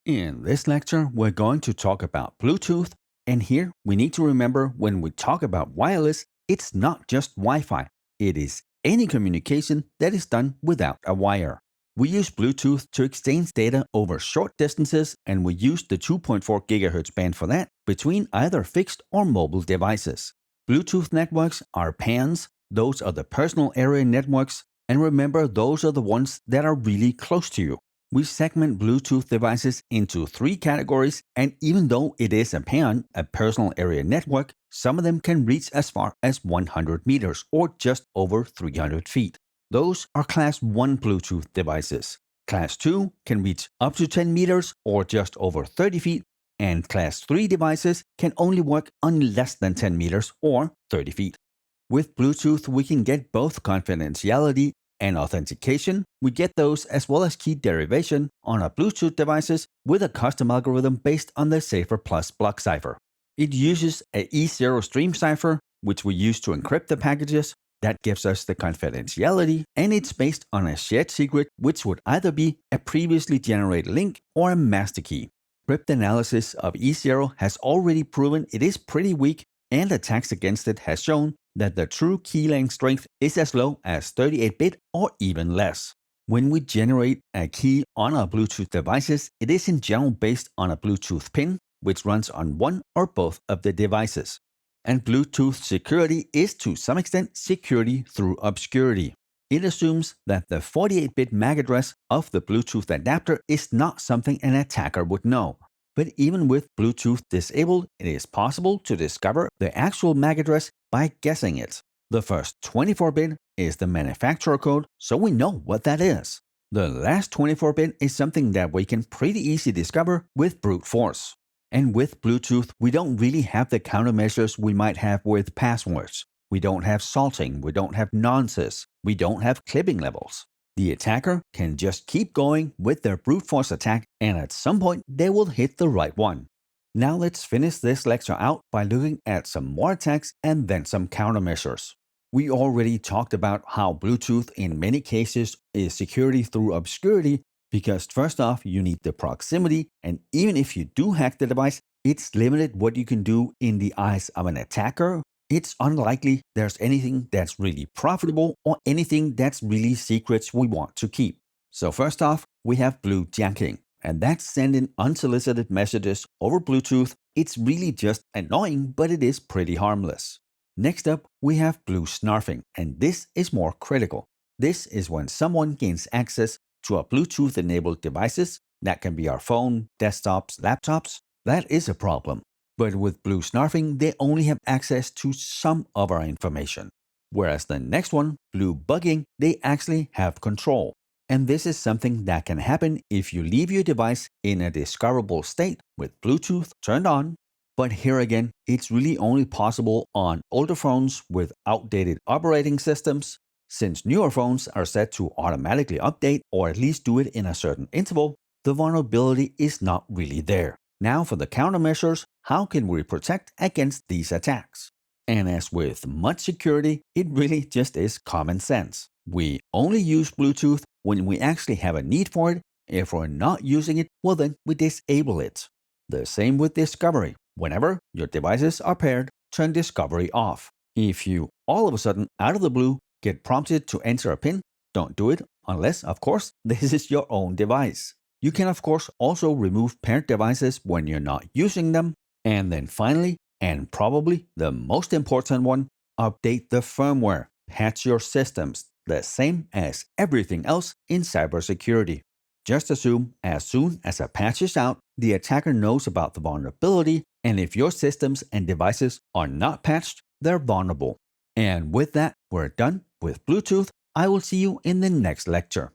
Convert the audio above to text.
In this lecture, we're going to talk about Bluetooth, and here we need to remember when we talk about wireless, it's not just Wi-Fi. It is any communication that is done without a wire. We use Bluetooth to exchange data over short distances, and we use the 2.4 GHz band for that between either fixed or mobile devices. Bluetooth networks are PANs, those are the personal area networks, and remember those are the ones that are really close to you. We segment Bluetooth devices into 3 categories, and even though it is a PAN, a personal area network, some of them can reach as far as 100 meters or just over 300 feet. Those are Class 1 Bluetooth devices. Class 2 can reach up to 10 meters or just over 30 feet, and Class 3 devices can only work on less than 10 meters or 30 feet. With Bluetooth, we can get both confidentiality and authentication. We get those as well as key derivation on our Bluetooth devices with a custom algorithm based on the 𝗖𝗎 block cipher. It uses a E0 stream cipher, which we use to encrypt the packages. That gives us the confidentiality, and it's based on a shared secret, which would either be a previously generated link or a master key. Cryptanalysis of E0 has already proven it is pretty weak, and attacks against it has shown that the true key length strength is as low as 38-bit or even less. When we generate a key on our Bluetooth devices, it is in general based on a Bluetooth pin, which runs on one or both of the devices. And Bluetooth security is to some extent security through obscurity. It assumes that the 48-bit MAC address of the Bluetooth adapter is not something an attacker would know. But even with Bluetooth disabled, it is possible to discover the actual MAC address by guessing it. The first 24-bit is the manufacturer code, so we know what that is. The last 24-bit is something that we can pretty easily discover with brute force. And with Bluetooth, we don't really have the countermeasures we might have with passwords. We don't have salting, we don't have nonces, we don't have clipping levels. The attacker can just keep going with their brute force attack, and at some point they will hit the right one. Now let's finish this lecture out by looking at some more attacks and then some countermeasures. We already talked about how Bluetooth in many cases is security through obscurity, because first off you need the proximity, and even if you do hack the device, it's limited what you can do in the eyes of an attacker. It's unlikely there's anything that's really profitable or anything that's really secrets we want to keep. So first off, we have bluejacking, and that's sending unsolicited messages over Bluetooth. It's really just annoying, but it is pretty harmless. Next up, we have bluesnarfing, and this is more critical. This is when someone gains access to our Bluetooth-enabled devices. That can be our phone, desktops, laptops. That is a problem. But with bluesnarfing, they only have access to some of our information. Whereas the next one, bluebugging, they actually have control. And this is something that can happen if you leave your device in a discoverable state with Bluetooth turned on. But here again, it's really only possible on older phones with outdated operating systems. Since newer phones are set to automatically update or at least do it in a certain interval, the vulnerability is not really there. Now for the countermeasures, how can we protect against these attacks? And as with much security, it really just is common sense. We only use Bluetooth when we actually have a need for it. If we're not using it, well then we disable it. The same with discovery. Whenever your devices are paired, turn discovery off. If you all of a sudden out of the blue get prompted to enter a PIN, don't do it unless, of course, this is your own device. You can of course also remove paired devices when you're not using them. And then finally, and probably the most important one, update the firmware. Patch your systems, the same as everything else in cybersecurity. Just assume as soon as a patch is out, the attacker knows about the vulnerability, and if your systems and devices are not patched, they're vulnerable. And with that, we're done with Bluetooth. I will see you in the next lecture.